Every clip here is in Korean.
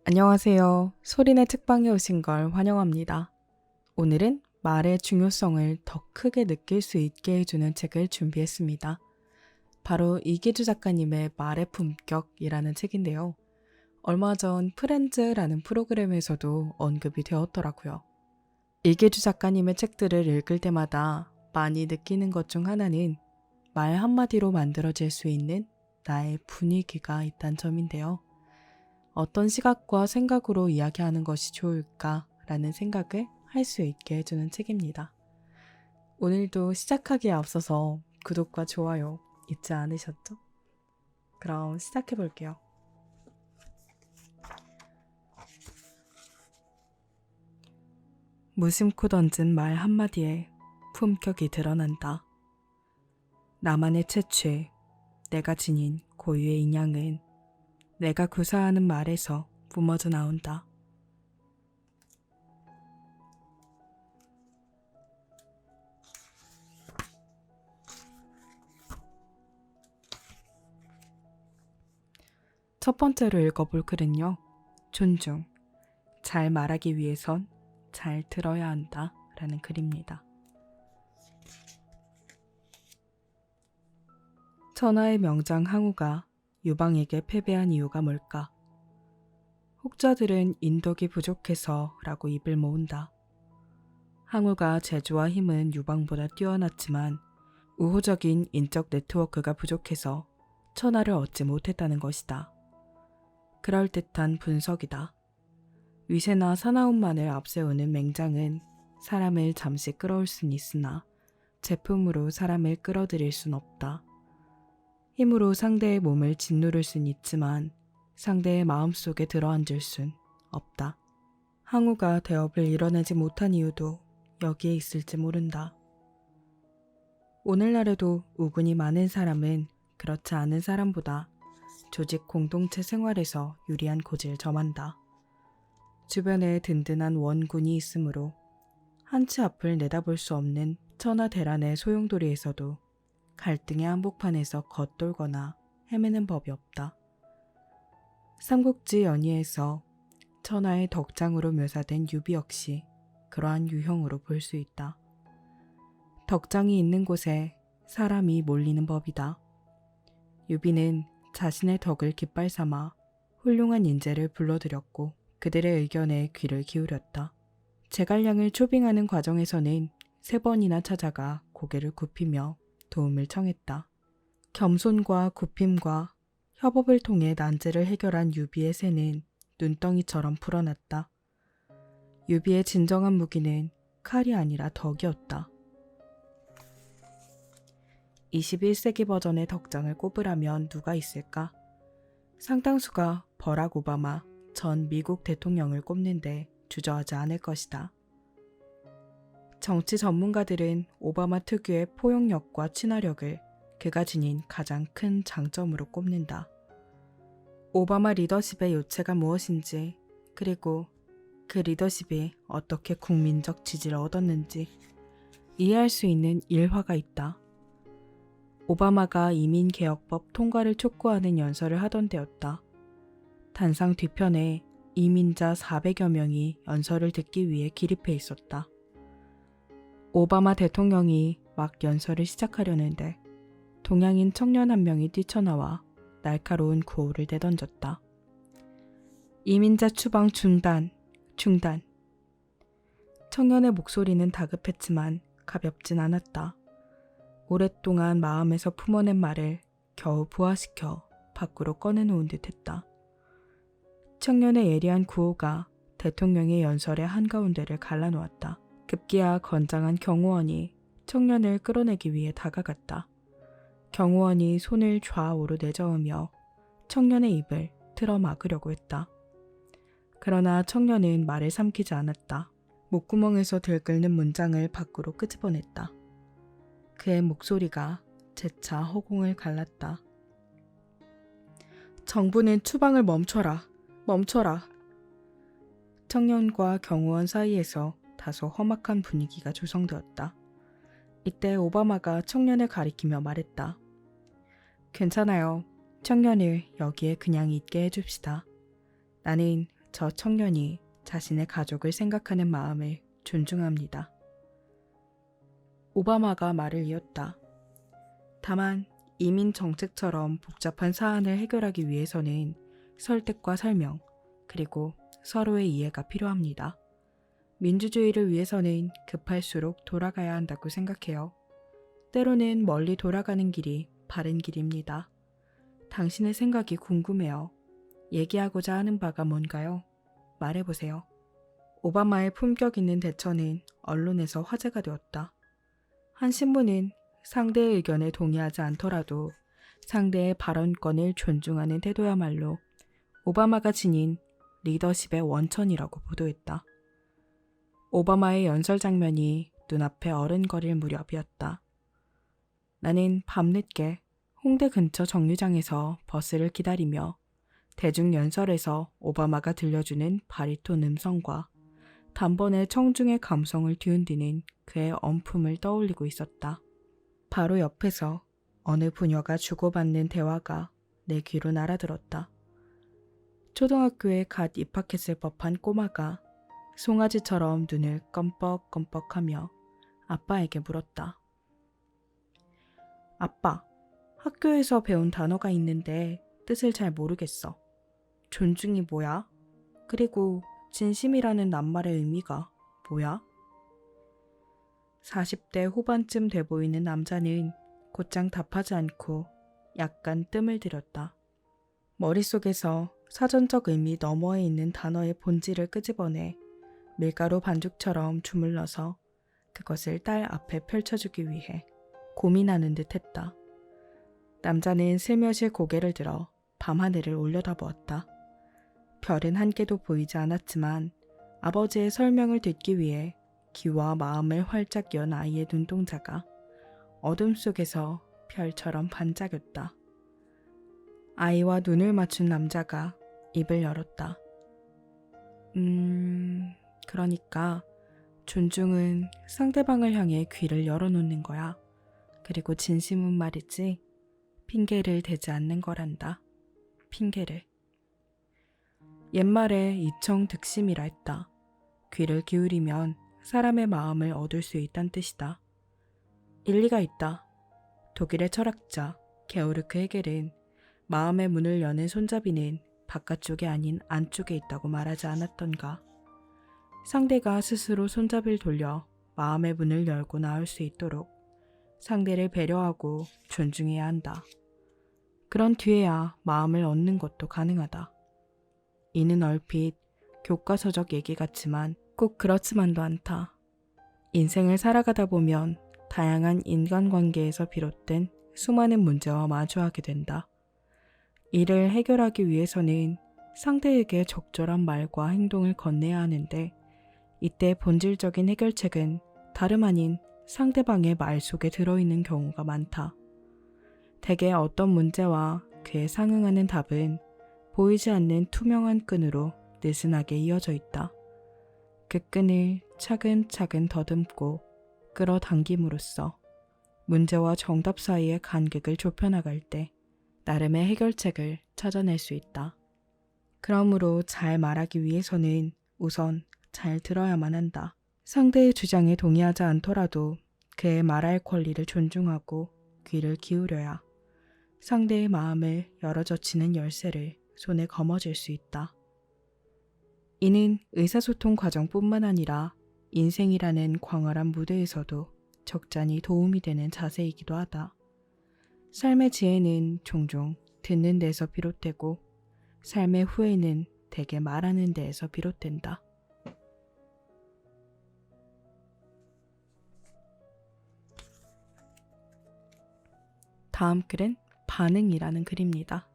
안녕하세요. 소리내 책방에 오신 걸 환영합니다. 오늘은 말의 중요성을 더 크게 느낄 수 있게 해주는 책을 준비했습니다. 바로 이계주 작가님의 말의 품격이라는 책인데요. 얼마 전 프렌즈라는 프로그램에서도 언급이 되었더라고요. 이계주 작가님의 책들을 읽을 때마다 많이 느끼는 것 중 하나는 말 한마디로 만들어질 수 있는 나의 분위기가 있다는 점인데요. 어떤 시각과 생각으로 이야기하는 것이 좋을까라는 생각을 할 수 있게 해주는 책입니다. 오늘도 시작하기에 앞서서 구독과 좋아요 잊지 않으셨죠? 그럼 시작해 볼게요. 무심코 던진 말 한마디에 품격이 드러난다. 나만의 채취, 내가 지닌 고유의 인양은 내가 구사하는 말에서 뿜어져 나온다. 첫 번째로 읽어볼 글은요. 존중, 잘 말하기 위해선 잘 들어야 한다 라는 글입니다. 천하의 명장 항우가 유방에게 패배한 이유가 뭘까? 혹자들은 인덕이 부족해서 라고 입을 모은다. 항우가 재주와 힘은 유방보다 뛰어났지만 우호적인 인적 네트워크가 부족해서 천하를 얻지 못했다는 것이다. 그럴듯한 분석이다. 위세나 사나움만을 앞세우는 맹장은 사람을 잠시 끌어올 순 있으나 제품으로 사람을 끌어들일 순 없다. 힘으로 상대의 몸을 짓누를 순 있지만 상대의 마음속에 들어앉을 순 없다. 항우가 대업을 이뤄내지 못한 이유도 여기에 있을지 모른다. 오늘날에도 우군이 많은 사람은 그렇지 않은 사람보다 조직 공동체 생활에서 유리한 고지를 점한다. 주변에 든든한 원군이 있으므로 한치 앞을 내다볼 수 없는 천하대란의 소용돌이에서도 갈등의 한복판에서 겉돌거나 헤매는 법이 없다. 삼국지 연의에서 천하의 덕장으로 묘사된 유비 역시 그러한 유형으로 볼 수 있다. 덕장이 있는 곳에 사람이 몰리는 법이다. 유비는 자신의 덕을 깃발 삼아 훌륭한 인재를 불러들였고 그들의 의견에 귀를 기울였다. 제갈량을 초빙하는 과정에서는 3번이나 찾아가 고개를 굽히며 도움을 청했다. 겸손과 굽힘과 협업을 통해 난제를 해결한 유비의 새는 눈덩이처럼 풀어났다. 유비의 진정한 무기는 칼이 아니라 덕이었다. 21세기 버전의 덕장을 꼽으라면 누가 있을까? 상당수가 버락 오바마 전 미국 대통령을 꼽는데 주저하지 않을 것이다. 정치 전문가들은 오바마 특유의 포용력과 친화력을 그가 지닌 가장 큰 장점으로 꼽는다. 오바마 리더십의 요체가 무엇인지, 그리고 그 리더십이 어떻게 국민적 지지를 얻었는지 이해할 수 있는 일화가 있다. 오바마가 이민개혁법 통과를 촉구하는 연설을 하던 때였다. 단상 뒤편에 이민자 400여 명이 연설을 듣기 위해 기립해 있었다. 오바마 대통령이 막 연설을 시작하려는데 동양인 청년 한 명이 뛰쳐나와 날카로운 구호를 내던졌다. 이민자 추방 중단, 중단. 청년의 목소리는 다급했지만 가볍진 않았다. 오랫동안 마음에서 품어낸 말을 겨우 부화시켜 밖으로 꺼내놓은 듯했다. 청년의 예리한 구호가 대통령의 연설의 한가운데를 갈라놓았다. 급기야 건장한 경호원이 청년을 끌어내기 위해 다가갔다. 경호원이 손을 좌우로 내저으며 청년의 입을 틀어 막으려고 했다. 그러나 청년은 말을 삼키지 않았다. 목구멍에서 들끓는 문장을 밖으로 끄집어냈다. 그의 목소리가 재차 허공을 갈랐다. 정부는 추방을 멈춰라. 멈춰라. 청년과 경호원 사이에서 다소 험악한 분위기가 조성되었다. 이때 오바마가 청년을 가리키며 말했다. 괜찮아요. 청년을 여기에 그냥 있게 해줍시다. 나는 저 청년이 자신의 가족을 생각하는 마음을 존중합니다. 오바마가 말을 이었다. 다만 이민 정책처럼 복잡한 사안을 해결하기 위해서는 설득과 설명, 그리고 서로의 이해가 필요합니다. 민주주의를 위해서는 급할수록 돌아가야 한다고 생각해요. 때로는 멀리 돌아가는 길이 바른 길입니다. 당신의 생각이 궁금해요. 얘기하고자 하는 바가 뭔가요? 말해보세요. 오바마의 품격 있는 대처는 언론에서 화제가 되었다. 한 신문은 상대의 의견에 동의하지 않더라도 상대의 발언권을 존중하는 태도야말로 오바마가 지닌 리더십의 원천이라고 보도했다. 오바마의 연설 장면이 눈앞에 어른거릴 무렵이었다. 나는 밤늦게 홍대 근처 정류장에서 버스를 기다리며 대중연설에서 오바마가 들려주는 바리톤 음성과 단번에 청중의 감성을 뒤흔드는 그의 언품을 떠올리고 있었다. 바로 옆에서 어느 부녀가 주고받는 대화가 내 귀로 날아들었다. 초등학교에 갓 입학했을 법한 꼬마가 송아지처럼 눈을 껌뻑껌뻑하며 아빠에게 물었다. 아빠, 학교에서 배운 단어가 있는데 뜻을 잘 모르겠어. 존중이 뭐야? 그리고 진심이라는 낱말의 의미가 뭐야? 40대 후반쯤 돼 보이는 남자는 곧장 답하지 않고 약간 뜸을 들였다. 머릿속에서 사전적 의미 너머에 있는 단어의 본질을 끄집어내 밀가루 반죽처럼 주물러서 그것을 딸 앞에 펼쳐주기 위해 고민하는 듯 했다. 남자는 슬며시 고개를 들어 밤하늘을 올려다보았다. 별은 한 개도 보이지 않았지만 아버지의 설명을 듣기 위해 귀와 마음을 활짝 연 아이의 눈동자가 어둠 속에서 별처럼 반짝였다. 아이와 눈을 맞춘 남자가 입을 열었다. 그러니까 존중은 상대방을 향해 귀를 열어놓는 거야. 그리고 진심은 말이지 핑계를 대지 않는 거란다. 핑계를. 옛말에 이청득심이라 했다. 귀를 기울이면 사람의 마음을 얻을 수 있다는 뜻이다. 일리가 있다. 독일의 철학자 게오르크 헤겔은 마음의 문을 여는 손잡이는 바깥쪽이 아닌 안쪽에 있다고 말하지 않았던가. 상대가 스스로 손잡이를 돌려 마음의 문을 열고 나올 수 있도록 상대를 배려하고 존중해야 한다. 그런 뒤에야 마음을 얻는 것도 가능하다. 이는 얼핏 교과서적 얘기 같지만 꼭 그렇지만도 않다. 인생을 살아가다 보면 다양한 인간관계에서 비롯된 수많은 문제와 마주하게 된다. 이를 해결하기 위해서는 상대에게 적절한 말과 행동을 건네야 하는데 이때 본질적인 해결책은 다름 아닌 상대방의 말 속에 들어있는 경우가 많다. 대개 어떤 문제와 그에 상응하는 답은 보이지 않는 투명한 끈으로 느슨하게 이어져 있다. 그 끈을 차근차근 더듬고 끌어당김으로써 문제와 정답 사이의 간극을 좁혀나갈 때 나름의 해결책을 찾아낼 수 있다. 그러므로 잘 말하기 위해서는 우선 잘 들어야만 한다. 상대의 주장에 동의하지 않더라도 그의 말할 권리를 존중하고 귀를 기울여야 상대의 마음을 열어젖히는 열쇠를 손에 거머쥘 수 있다. 이는 의사소통 과정뿐만 아니라 인생이라는 광활한 무대에서도 적잖이 도움이 되는 자세이기도 하다. 삶의 지혜는 종종 듣는 데에서 비롯되고 삶의 후회는 대개 말하는 데에서 비롯된다. 다음 글은 반응이라는 글입니다.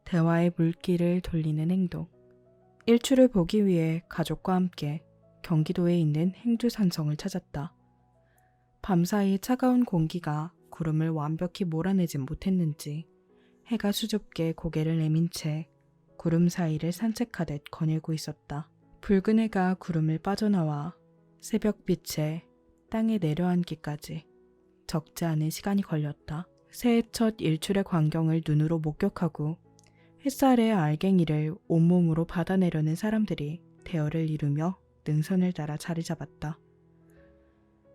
대화의 물길을 돌리는 행동. 일출을 보기 위해 가족과 함께 경기도에 있는 행주산성을 찾았다. 밤사이 차가운 공기가 구름을 완벽히 몰아내진 못했는지 해가 수줍게 고개를 내민 채 구름 사이를 산책하듯 거닐고 있었다. 붉은 해가 구름을 빠져나와 새벽빛에 땅에 내려앉기까지 적지 않은 시간이 걸렸다. 새해 첫 일출의 광경을 눈으로 목격하고 햇살의 알갱이를 온몸으로 받아내려는 사람들이 대열을 이루며 능선을 따라 자리 잡았다.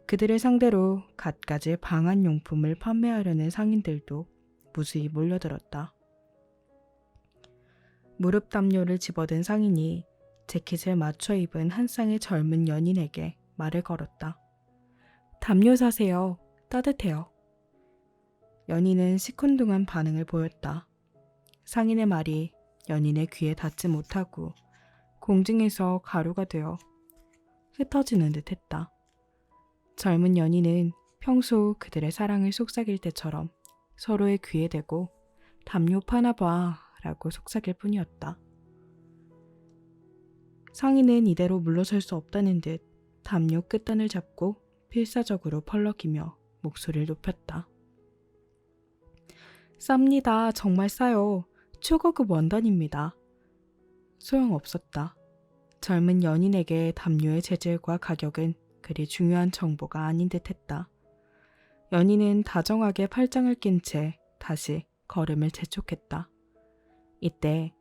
그들을 상대로 갖가지 방한용품을 판매하려는 상인들도 무수히 몰려들었다. 무릎 담요를 집어든 상인이 재킷을 맞춰 입은 한 쌍의 젊은 연인에게 말을 걸었다. 담요 사세요. 따뜻해요. 연인은 시큰둥한 반응을 보였다. 상인의 말이 연인의 귀에 닿지 못하고 공중에서 가루가 되어 흩어지는 듯 했다. 젊은 연인은 평소 그들의 사랑을 속삭일 때처럼 서로의 귀에 대고 담요 파나 봐 라고 속삭일 뿐이었다. 상인은 이대로 물러설 수 없다는 듯 담요 끝단을 잡고 필사적으로 펄럭이며 목소리를 높였다. 쌉니다. 정말 싸요. 초고급 원단입니다. 소용없었다. 젊은 연인에게 담요의 재질과 가격은 그리 중요한 정보가 아닌 듯 했다. 연인은 다정하게 팔짱을 낀 채 다시 걸음을 재촉했다. 이때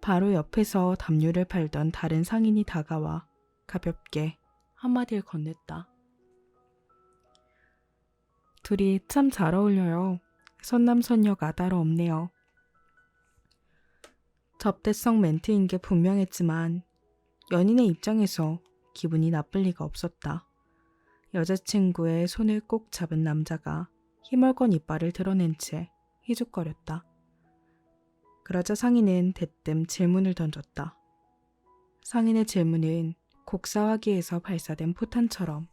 바로 옆에서 담요를 팔던 다른 상인이 다가와 가볍게 한마디를 건넸다. 둘이 참 잘 어울려요. 선남선녀가 따로 없네요. 접대성 멘트인 게 분명했지만 연인의 입장에서 기분이 나쁠 리가 없었다. 여자친구의 손을 꼭 잡은 남자가 힘얼건 이빨을 드러낸 채 희죽거렸다. 그러자 상인은 대뜸 질문을 던졌다. 상인의 질문은 곡사화기에서 발사된 포탄처럼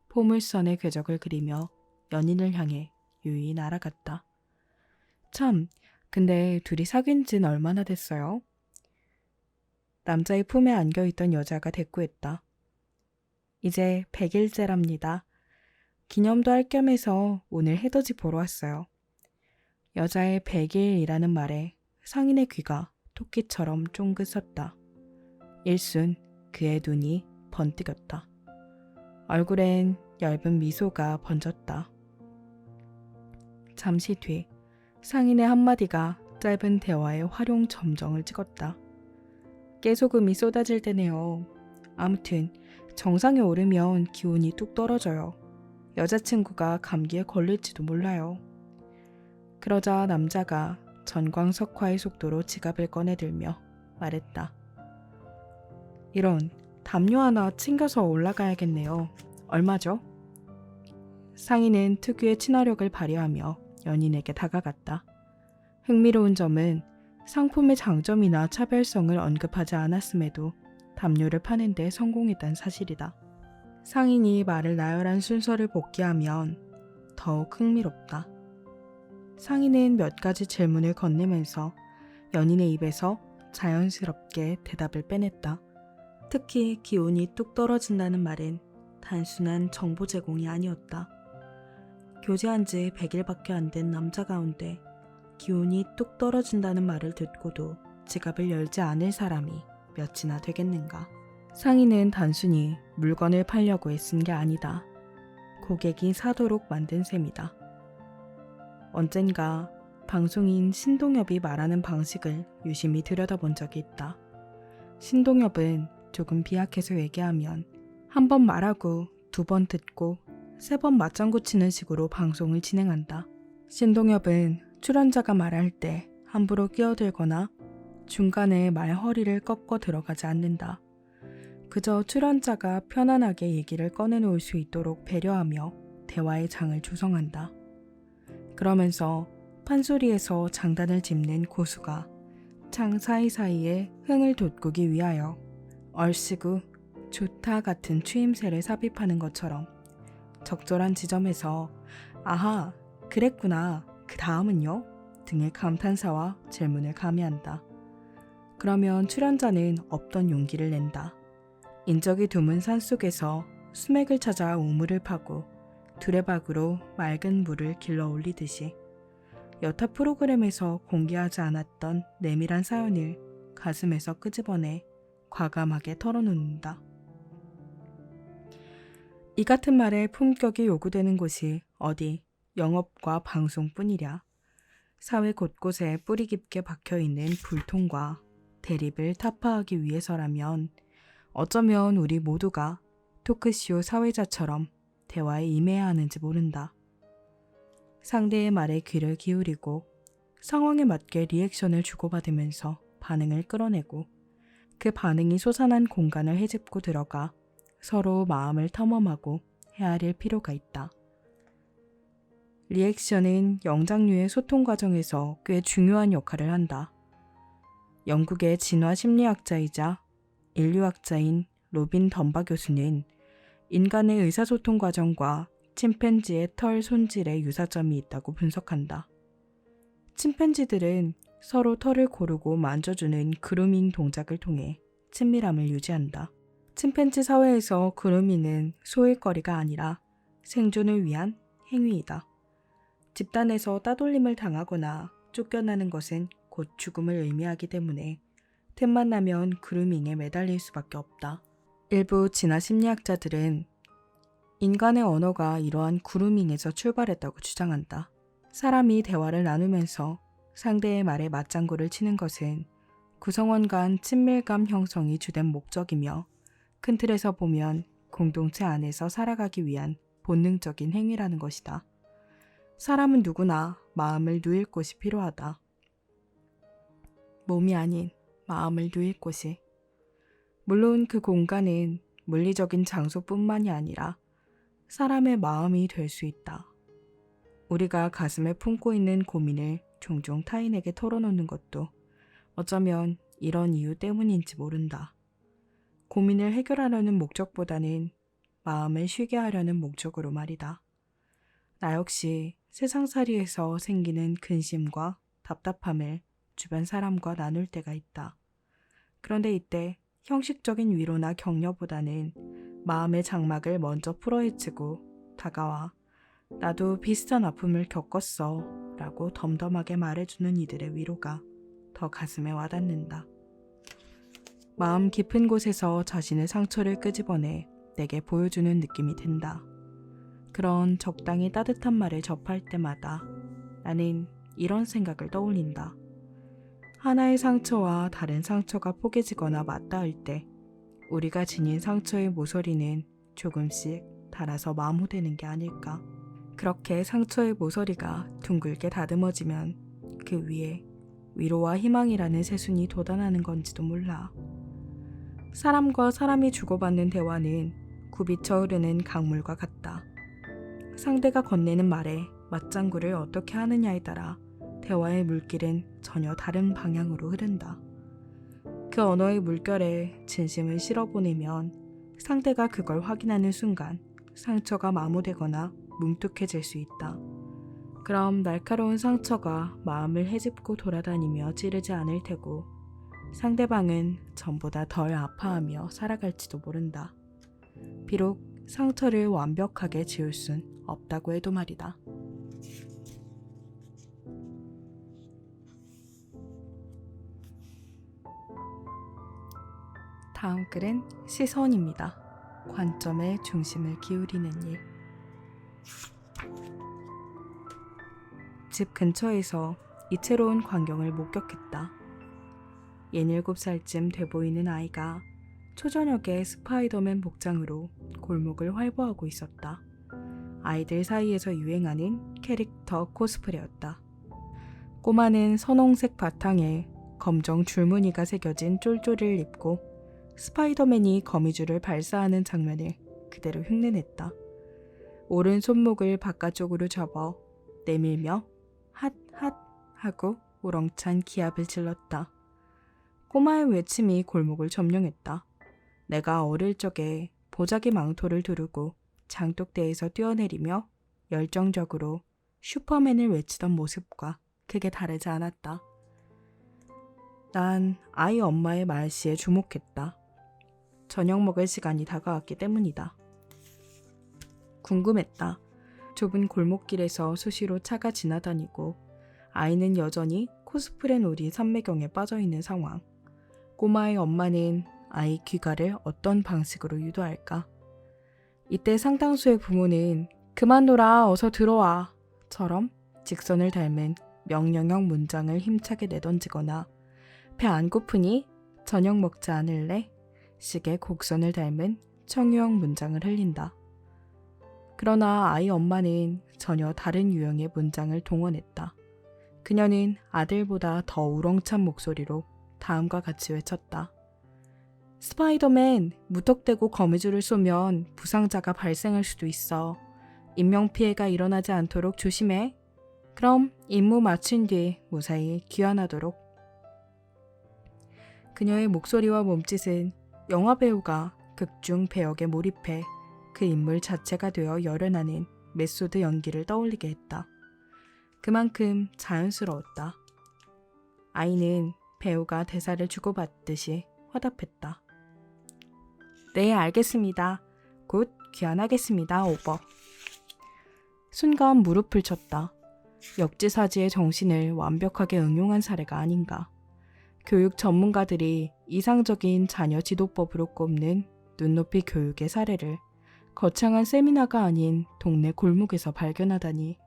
포물선의 궤적을 그리며 연인을 향해 유유히 날아갔다. 참, 근데 둘이 사귄 지는 얼마나 됐어요? 남자의 품에 안겨있던 여자가 대꾸했다. 이제 100일째랍니다. 기념도 할 겸해서 오늘 해돋이 보러 왔어요. 여자의 100일이라는 말에 상인의 귀가 토끼처럼 쫑긋 섰다. 일순 그의 눈이 번뜩였다. 얼굴엔 엷은 미소가 번졌다. 잠시 뒤 상인의 한마디가 짧은 대화의 활용 점정을 찍었다. 깨소금이 쏟아질 때네요. 아무튼 정상에 오르면 기운이 뚝 떨어져요. 여자친구가 감기에 걸릴지도 몰라요. 그러자 남자가 전광석화의 속도로 지갑을 꺼내들며 말했다. 이런, 담요 하나 챙겨서 올라가야겠네요. 얼마죠? 상인은 특유의 친화력을 발휘하며 연인에게 다가갔다. 흥미로운 점은 상품의 장점이나 차별성을 언급하지 않았음에도 담요를 파는 데 성공했다는 사실이다. 상인이 말을 나열한 순서를 복귀하면 더욱 흥미롭다. 상인은 몇 가지 질문을 건네면서 연인의 입에서 자연스럽게 대답을 빼냈다. 특히 기온이 뚝 떨어진다는 말은 단순한 정보 제공이 아니었다. 교제한 지 100일밖에 안 된 남자 가운데 기온이 뚝 떨어진다는 말을 듣고도 지갑을 열지 않을 사람이 몇이나 되겠는가. 상인은 단순히 물건을 팔려고 애쓴 게 아니다. 고객이 사도록 만든 셈이다. 언젠가 방송인 신동엽이 말하는 방식을 유심히 들여다본 적이 있다. 신동엽은 조금 비약해서 얘기하면 한 번 말하고 2번 듣고 3번 맞장구 치는 식으로 방송을 진행한다. 신동엽은 출연자가 말할 때 함부로 끼어들거나 중간에 말허리를 꺾어 들어가지 않는다. 그저 출연자가 편안하게 얘기를 꺼내놓을 수 있도록 배려하며 대화의 장을 조성한다. 그러면서 판소리에서 장단을 짚는 고수가 창 사이사이에 흥을 돋구기 위하여 얼씨구 좋다 같은 추임새를 삽입하는 것처럼 적절한 지점에서 아하, 그랬구나, 그 다음은요? 등의 감탄사와 질문을 가미한다. 그러면 출연자는 없던 용기를 낸다. 인적이 드문 산속에서 수맥을 찾아 우물을 파고 두레박으로 맑은 물을 길러 올리듯이 여타 프로그램에서 공개하지 않았던 내밀한 사연을 가슴에서 끄집어내 과감하게 털어놓는다. 이 같은 말에 품격이 요구되는 곳이 어디 영업과 방송뿐이랴. 사회 곳곳에 뿌리 깊게 박혀있는 불통과 대립을 타파하기 위해서라면 어쩌면 우리 모두가 토크쇼 사회자처럼 대화에 임해야 하는지 모른다. 상대의 말에 귀를 기울이고 상황에 맞게 리액션을 주고받으면서 반응을 끌어내고 그 반응이 솟아난 공간을 헤집고 들어가 서로 마음을 탐험하고 헤아릴 필요가 있다. 리액션은 영장류의 소통 과정에서 꽤 중요한 역할을 한다. 영국의 진화 심리학자이자 인류학자인 로빈 덤바 교수는 인간의 의사소통 과정과 침팬지의 털 손질에 유사점이 있다고 분석한다. 침팬지들은 서로 털을 고르고 만져주는 그루밍 동작을 통해 친밀함을 유지한다. 침팬지 사회에서 그루밍은 소일거리가 아니라 생존을 위한 행위이다. 집단에서 따돌림을 당하거나 쫓겨나는 것은 곧 죽음을 의미하기 때문에 틈만 나면 그루밍에 매달릴 수밖에 없다. 일부 진화 심리학자들은 인간의 언어가 이러한 그루밍에서 출발했다고 주장한다. 사람이 대화를 나누면서 상대의 말에 맞장구를 치는 것은 구성원 간 친밀감 형성이 주된 목적이며 큰 틀에서 보면 공동체 안에서 살아가기 위한 본능적인 행위라는 것이다. 사람은 누구나 마음을 누일 곳이 필요하다. 몸이 아닌 마음을 누일 곳이. 물론 그 공간은 물리적인 장소뿐만이 아니라 사람의 마음이 될 수 있다. 우리가 가슴에 품고 있는 고민을 종종 타인에게 털어놓는 것도 어쩌면 이런 이유 때문인지 모른다. 고민을 해결하려는 목적보다는 마음을 쉬게 하려는 목적으로 말이다. 나 역시 세상살이에서 생기는 근심과 답답함을 주변 사람과 나눌 때가 있다. 그런데 이때 형식적인 위로나 격려보다는 마음의 장막을 먼저 풀어헤치고 다가와 나도 비슷한 아픔을 겪었어 라고 덤덤하게 말해주는 이들의 위로가 더 가슴에 와닿는다. 마음 깊은 곳에서 자신의 상처를 끄집어내 내게 보여주는 느낌이 든다. 그런 적당히 따뜻한 말을 접할 때마다 나는 이런 생각을 떠올린다. 하나의 상처와 다른 상처가 포개지거나 맞닿을 때 우리가 지닌 상처의 모서리는 조금씩 닳아서 마모되는 게 아닐까. 그렇게 상처의 모서리가 둥글게 다듬어지면 그 위에 위로와 희망이라는 새순이 돋아나는 건지도 몰라. 사람과 사람이 주고받는 대화는 굽이쳐 흐르는 강물과 같다. 상대가 건네는 말에 맞장구를 어떻게 하느냐에 따라 대화의 물길은 전혀 다른 방향으로 흐른다. 그 언어의 물결에 진심을 실어보내면 상대가 그걸 확인하는 순간 상처가 마모되거나 뭉툭해질 수 있다. 그럼 날카로운 상처가 마음을 헤집고 돌아다니며 찌르지 않을 테고 상대방은 전보다 덜 아파하며 살아갈지도 모른다. 비록 상처를 완벽하게 지울 순 없다고 해도 말이다. 다음 글은 시선입니다. 관점에 중심을 기울이는 일. 집 근처에서 이채로운 광경을 목격했다. 67살쯤 돼 보이는 아이가 초저녁에 스파이더맨 복장으로 골목을 활보하고 있었다. 아이들 사이에서 유행하는 캐릭터 코스프레였다. 꼬마는 선홍색 바탕에 검정 줄무늬가 새겨진 쫄쫄이를 입고 스파이더맨이 거미줄을 발사하는 장면을 그대로 흉내냈다. 오른 손목을 바깥쪽으로 접어 내밀며 핫핫 하고 우렁찬 기합을 질렀다. 꼬마의 외침이 골목을 점령했다. 내가 어릴 적에 보자기 망토를 두르고 장독대에서 뛰어내리며 열정적으로 슈퍼맨을 외치던 모습과 크게 다르지 않았다. 난 아이 엄마의 말씨에 주목했다. 저녁 먹을 시간이 다가왔기 때문이다. 궁금했다. 좁은 골목길에서 수시로 차가 지나다니고 아이는 여전히 코스프레 놀이 삼매경에 빠져있는 상황. 꼬마의 엄마는 아이 귀가를 어떤 방식으로 유도할까? 이때 상당수의 부모는 그만 놀아 어서 들어와 처럼 직선을 닮은 명령형 문장을 힘차게 내던지거나 배 안 고프니? 저녁 먹지 않을래? 식의 곡선을 닮은 청유형 문장을 흘린다. 그러나 아이 엄마는 전혀 다른 유형의 문장을 동원했다. 그녀는 아들보다 더 우렁찬 목소리로 다음과 같이 외쳤다. 스파이더맨, 무턱대고 거미줄을 쏘면 부상자가 발생할 수도 있어. 인명피해가 일어나지 않도록 조심해. 그럼 임무 마친 뒤 무사히 귀환하도록. 그녀의 목소리와 몸짓은 영화배우가 극중 배역에 몰입해 그 인물 자체가 되어 열연하는 메소드 연기를 떠올리게 했다. 그만큼 자연스러웠다. 아이는 배우가 대사를 주고받듯이 화답했다. 네, 알겠습니다. 곧 귀환하겠습니다. 오버. 순간 무릎을 쳤다. 역지사지의 정신을 완벽하게 응용한 사례가 아닌가. 교육 전문가들이 이상적인 자녀 지도법으로 꼽는 눈높이 교육의 사례를 거창한 세미나가 아닌 동네 골목에서 발견하다니.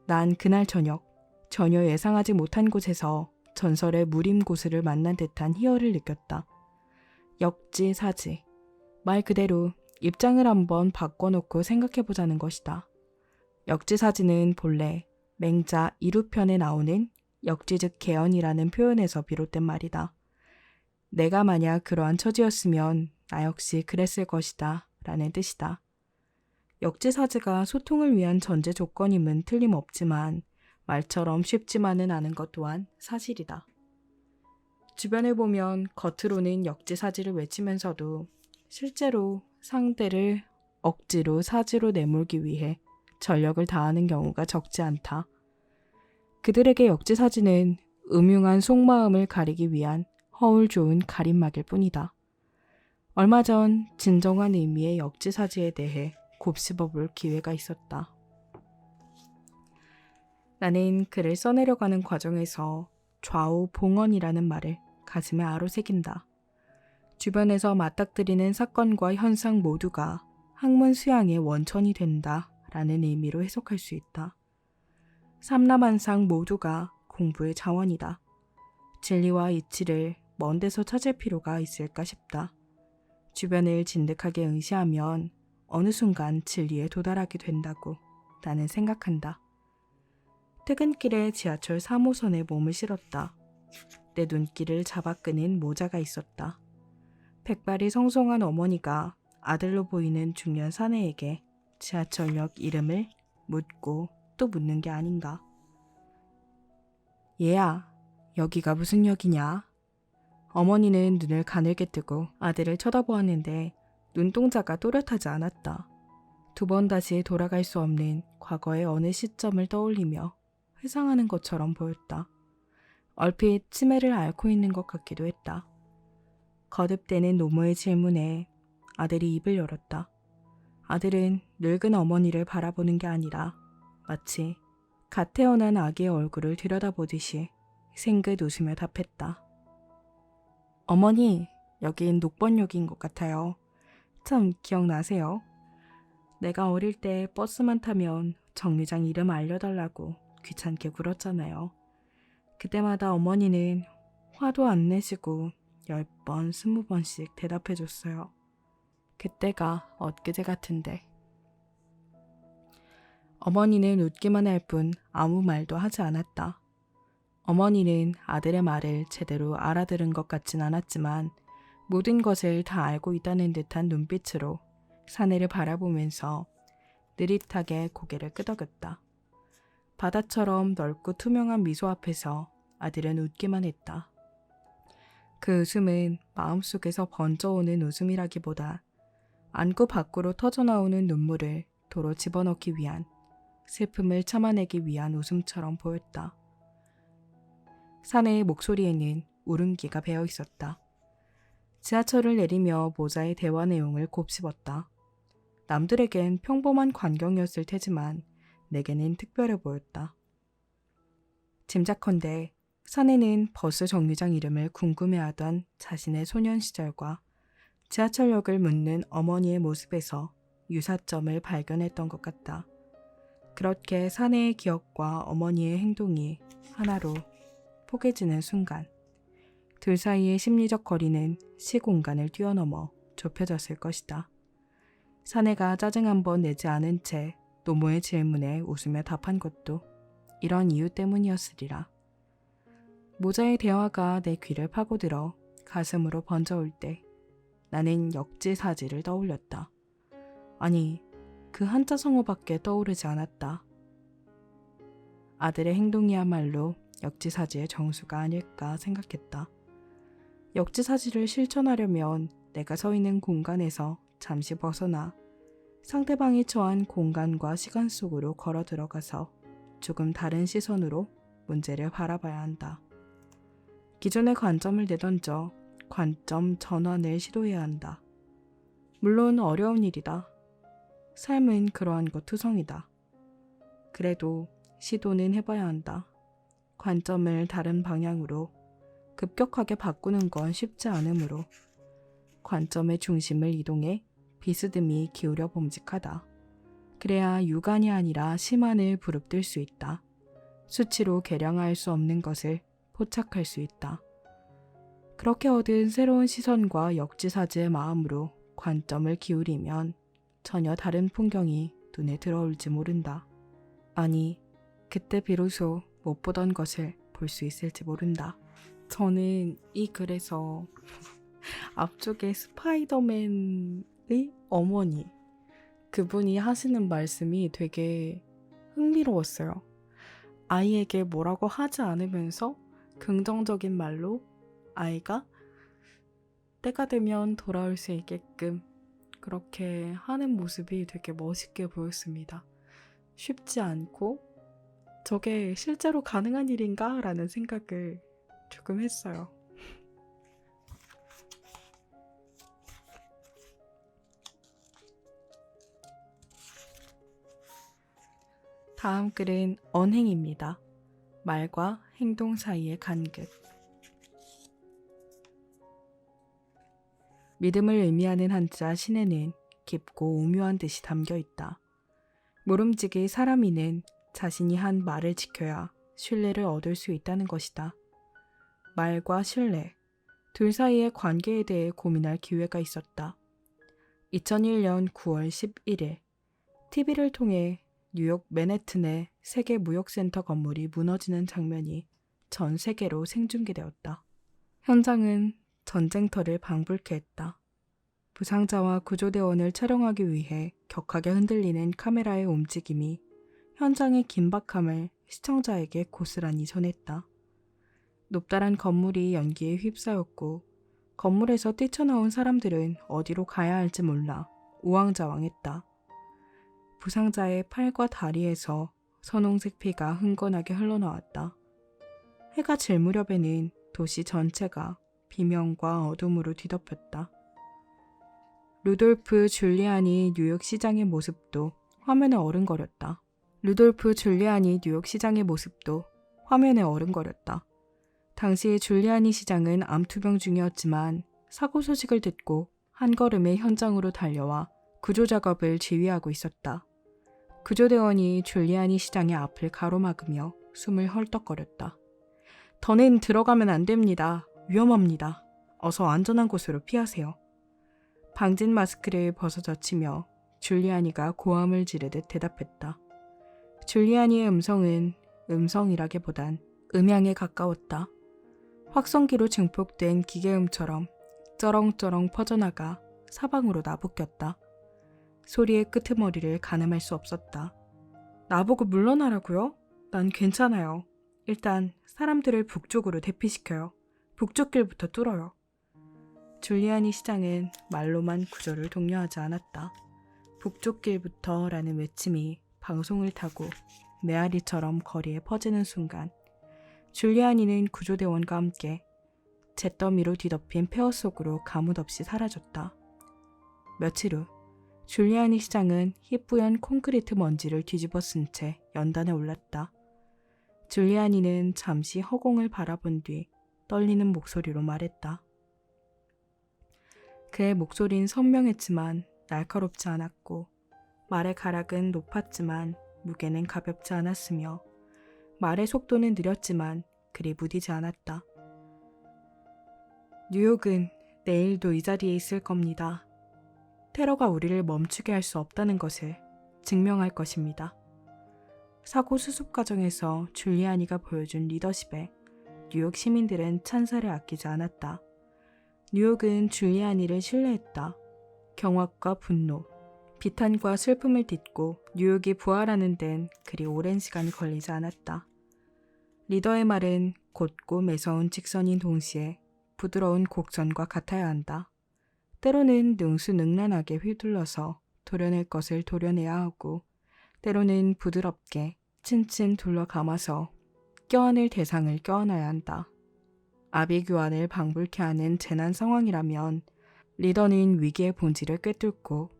난 그날 저녁 전혀 예상하지 못한 곳에서 전설의 무림고수를 만난 듯한 희열을 느꼈다. 역지사지. 말 그대로 입장을 한번 바꿔놓고 생각해보자는 것이다. 역지사지는 본래 맹자 이루편에 나오는 역지즉 개연이라는 표현에서 비롯된 말이다. 내가 만약 그러한 처지였으면 나 역시 그랬을 것이다 라는 뜻이다. 역지사지가 소통을 위한 전제 조건임은 틀림없지만 말처럼 쉽지만은 않은 것 또한 사실이다. 주변을 보면 겉으로는 역지사지를 외치면서도 실제로 상대를 억지로 사지로 내몰기 위해 전력을 다하는 경우가 적지 않다. 그들에게 역지사지는 음흉한 속마음을 가리기 위한 허울 좋은 가림막일 뿐이다. 얼마 전 진정한 의미의 역지사지에 대해 곱씹어볼 기회가 있었다. 나는 글을 써내려가는 과정에서 좌우 봉헌이라는 말을 가슴에 아로새긴다. 주변에서 맞닥뜨리는 사건과 현상 모두가 학문 수양의 원천이 된다 라는 의미로 해석할 수 있다. 삼라만상 모두가 공부의 자원이다. 진리와 이치를 먼 데서 찾을 필요가 있을까 싶다. 주변을 진득하게 응시하면 어느 순간 진리에 도달하게 된다고 나는 생각한다. 퇴근길에 지하철 3호선에 몸을 실었다. 내 눈길을 잡아 끄는 모자가 있었다. 백발이 성성한 어머니가 아들로 보이는 중년 사내에게 지하철역 이름을 묻고 또 묻는 게 아닌가. 얘야, 여기가 무슨 역이냐? 어머니는 눈을 가늘게 뜨고 아들을 쳐다보았는데 눈동자가 또렷하지 않았다. 두 번 다시 돌아갈 수 없는 과거의 어느 시점을 떠올리며 회상하는 것처럼 보였다. 얼핏 치매를 앓고 있는 것 같기도 했다. 거듭되는 노모의 질문에 아들이 입을 열었다. 아들은 늙은 어머니를 바라보는 게 아니라 마치 갓 태어난 아기의 얼굴을 들여다보듯이 생긋 웃으며 답했다. 어머니, 여긴 녹번역인 것 같아요. 참 기억나세요? 내가 어릴 때 버스만 타면 정류장 이름 알려달라고 귀찮게 굴었잖아요. 그때마다 어머니는 화도 안 내시고 10번, 20번씩 대답해줬어요. 그때가 엊그제 같은데. 어머니는 웃기만 할 뿐 아무 말도 하지 않았다. 어머니는 아들의 말을 제대로 알아들은 것 같진 않았지만 모든 것을 다 알고 있다는 듯한 눈빛으로 사내를 바라보면서 느릿하게 고개를 끄덕였다. 바다처럼 넓고 투명한 미소 앞에서 아들은 웃기만 했다. 그 웃음은 마음속에서 번져오는 웃음이라기보다 안구 밖으로 터져나오는 눈물을 도로 집어넣기 위한, 슬픔을 참아내기 위한 웃음처럼 보였다. 사내의 목소리에는 울음기가 배어 있었다. 지하철을 내리며 모자의 대화 내용을 곱씹었다. 남들에겐 평범한 광경이었을 테지만 내게는 특별해 보였다. 짐작컨대 사내는 버스 정류장 이름을 궁금해하던 자신의 소년 시절과 지하철역을 묻는 어머니의 모습에서 유사점을 발견했던 것 같다. 그렇게 사내의 기억과 어머니의 행동이 하나로 포개지는 순간 둘 사이의 심리적 거리는 시공간을 뛰어넘어 좁혀졌을 것이다. 사내가 짜증 한 번 내지 않은 채 노모의 질문에 웃으며 답한 것도 이런 이유 때문이었으리라. 모자의 대화가 내 귀를 파고들어 가슴으로 번져올 때 나는 역지사지를 떠올렸다. 아니, 그 한자 성어밖에 떠오르지 않았다. 아들의 행동이야말로 역지사지의 정수가 아닐까 생각했다. 역지사지를 실천하려면 내가 서 있는 공간에서 잠시 벗어나 상대방이 처한 공간과 시간 속으로 걸어 들어가서 조금 다른 시선으로 문제를 바라봐야 한다. 기존의 관점을 내던져 관점 전환을 시도해야 한다. 물론 어려운 일이다. 삶은 그러한 것 투성이다. 그래도 시도는 해봐야 한다. 관점을 다른 방향으로 급격하게 바꾸는 건 쉽지 않으므로 관점의 중심을 이동해 비스듬히 기울여 봄직하다. 그래야 유관이 아니라 심한을 부릅뜰 수 있다. 수치로 계량할 수 없는 것을 포착할 수 있다. 그렇게 얻은 새로운 시선과 역지사지의 마음으로 관점을 기울이면 전혀 다른 풍경이 눈에 들어올지 모른다. 아니, 그때 비로소 못 보던 것을 볼 수 있을지 모른다. 저는 이 글에서 앞쪽에 스파이더맨의 어머니, 그분이 하시는 말씀이 되게 흥미로웠어요. 아이에게 뭐라고 하지 않으면서 긍정적인 말로 아이가 때가 되면 돌아올 수 있게끔 그렇게 하는 모습이 되게 멋있게 보였습니다. 쉽지 않고 저게 실제로 가능한 일인가? 라는 생각을 조금 했어요. 다음 글은 언행입니다. 말과 행동 사이의 간극. 믿음을 의미하는 한자 신에는 깊고 오묘한 뜻이 담겨 있다. 모름지기 사람이는 자신이 한 말을 지켜야 신뢰를 얻을 수 있다는 것이다. 말과 신뢰, 둘 사이의 관계에 대해 고민할 기회가 있었다. 2001년 9월 11일, TV를 통해 뉴욕 맨해튼의 세계 무역센터 건물이 무너지는 장면이 전 세계로 생중계되었다. 현장은 전쟁터를 방불케 했다. 부상자와 구조대원을 촬영하기 위해 격하게 흔들리는 카메라의 움직임이 현장의 긴박함을 시청자에게 고스란히 전했다. 높다란 건물이 연기에 휩싸였고 건물에서 뛰쳐나온 사람들은 어디로 가야 할지 몰라 우왕좌왕했다. 부상자의 팔과 다리에서 선홍색 피가 흥건하게 흘러나왔다. 해가 질 무렵에는 도시 전체가 비명과 어둠으로 뒤덮였다. 루돌프 줄리아니 뉴욕 시장의 모습도 화면에 어른거렸다. 당시 줄리아니 시장은 암투병 중이었지만 사고 소식을 듣고 한 걸음에 현장으로 달려와 구조 작업을 지휘하고 있었다. 구조대원이 줄리아니 시장의 앞을 가로막으며 숨을 헐떡거렸다. 더는 들어가면 안 됩니다. 위험합니다. 어서 안전한 곳으로 피하세요. 방진 마스크를 벗어젖히며 줄리아니가 고함을 지르듯 대답했다. 줄리아니의 음성은 음성이라기보단 음향에 가까웠다. 확성기로 증폭된 기계음처럼 쩌렁쩌렁 퍼져나가 사방으로 나부꼈다. 소리의 끄트머리를 가늠할 수 없었다. 나보고 물러나라고요? 난 괜찮아요. 일단 사람들을 북쪽으로 대피시켜요. 북쪽 길부터 뚫어요. 줄리아니 시장은 말로만 구조를 독려하지 않았다. 북쪽 길부터 라는 외침이 방송을 타고 메아리처럼 거리에 퍼지는 순간 줄리아니는 구조대원과 함께 잿더미로 뒤덮인 폐허 속으로 가뭇없이 사라졌다. 며칠 후 줄리아니 시장은 희뿌연 콘크리트 먼지를 뒤집어 쓴 채 연단에 올랐다. 줄리아니는 잠시 허공을 바라본 뒤 떨리는 목소리로 말했다. 그의 목소리는 선명했지만 날카롭지 않았고 말의 가락은 높았지만 무게는 가볍지 않았으며 말의 속도는 느렸지만 그리 무디지 않았다. 뉴욕은 내일도 이 자리에 있을 겁니다. 테러가 우리를 멈추게 할 수 없다는 것을 증명할 것입니다. 사고 수습 과정에서 줄리아니가 보여준 리더십에 뉴욕 시민들은 찬사를 아끼지 않았다. 뉴욕은 줄리아니를 신뢰했다. 경악과 분노, 비탄과 슬픔을 딛고 뉴욕이 부활하는 데는 그리 오랜 시간이 걸리지 않았다. 리더의 말은 곧고 매서운 직선인 동시에 부드러운 곡선과 같아야 한다. 때로는 능수능란하게 휘둘러서 도려낼 것을 도려내야 하고 때로는 부드럽게 친친 둘러감아서 껴안을 대상을 껴안아야 한다. 아비규환을 방불케 하는 재난 상황이라면 리더는 위기의 본질을 꿰뚫고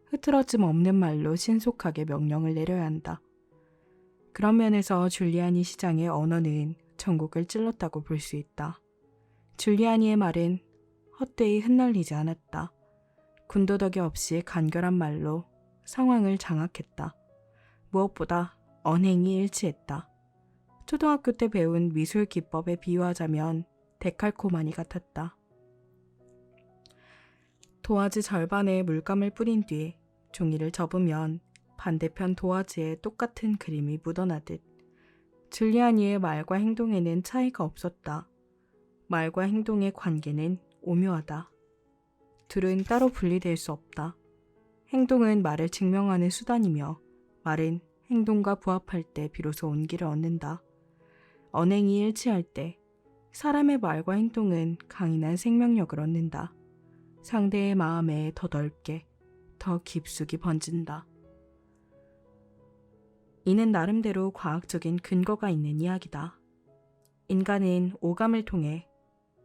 흐트러짐 없는 말로 신속하게 명령을 내려야 한다. 그런 면에서 줄리아니 시장의 언어는 전국을 찔렀다고 볼 수 있다. 줄리아니의 말은 헛되이 흩날리지 않았다. 군더더기 없이 간결한 말로 상황을 장악했다. 무엇보다 언행이 일치했다. 초등학교 때 배운 미술 기법에 비유하자면 데칼코마니 같았다. 도화지 절반에 물감을 뿌린 뒤 종이를 접으면 반대편 도화지에 똑같은 그림이 묻어나듯 줄리아니의 말과 행동에는 차이가 없었다. 말과 행동의 관계는 오묘하다. 둘은 따로 분리될 수 없다. 행동은 말을 증명하는 수단이며 말은 행동과 부합할 때 비로소 온기를 얻는다. 언행이 일치할 때 사람의 말과 행동은 강인한 생명력을 얻는다. 상대의 마음에 더 넓게, 더 깊숙이 번진다. 이는 나름대로 과학적인 근거가 있는 이야기다. 인간은 오감을 통해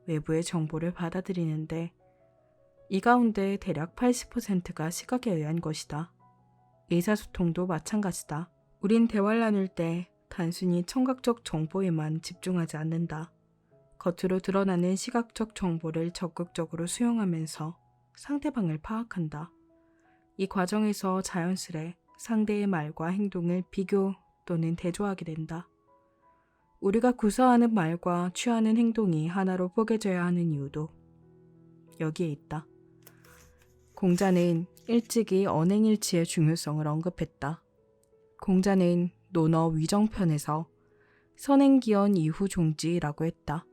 외부의 정보를 받아들이는데 이 가운데 대략 80%가 시각에 의한 것이다. 의사소통도 마찬가지다. 우린 대화를 나눌 때 단순히 청각적 정보에만 집중하지 않는다. 겉으로 드러나는 시각적 정보를 적극적으로 수용하면서 상대방을 파악한다. 이 과정에서 자연스레 상대의 말과 행동을 비교 또는 대조하게 된다. 우리가 구사하는 말과 취하는 행동이 하나로 뽀개져야 하는 이유도 여기에 있다. 공자는 일찍이 언행일치의 중요성을 언급했다. 공자는 논어 위정편에서 선행기원 이후 종지라고 했다.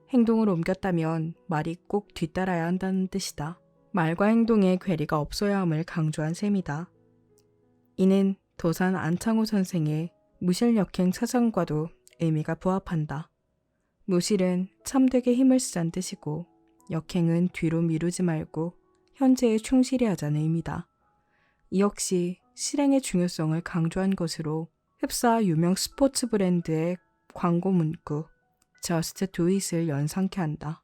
행동을 옮겼다면 말이 꼭 뒤따라야 한다는 뜻이다. 말과 행동에 괴리가 없어야 함을 강조한 셈이다. 이는 도산 안창호 선생의 무실역행 사상과도 의미가 부합한다. 무실은 참되게 힘을 쓰자는 뜻이고 역행은 뒤로 미루지 말고 현재에 충실히 하자는 의미다. 이 역시 실행의 중요성을 강조한 것으로 흡사 유명 스포츠 브랜드의 광고 문구 Just do it을 연상케 한다.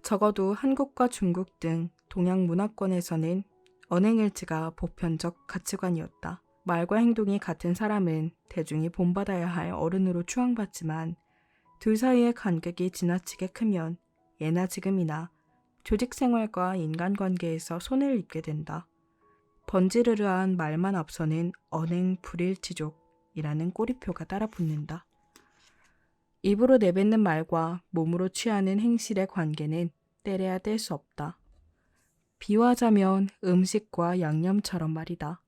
적어도 한국과 중국 등 동양 문화권에서는 언행일치가 보편적 가치관이었다. 말과 행동이 같은 사람은 대중이 본받아야 할 어른으로 추앙받지만 둘 사이의 간격이 지나치게 크면 예나 지금이나 조직생활과 인간관계에서 손해를 입게 된다. 번지르르한 말만 앞서는 언행 불일치족이라는 꼬리표가 따라 붙는다. 입으로 내뱉는 말과 몸으로 취하는 행실의 관계는 떼려야 뗄 수 없다. 비유하자면 음식과 양념처럼 말이다.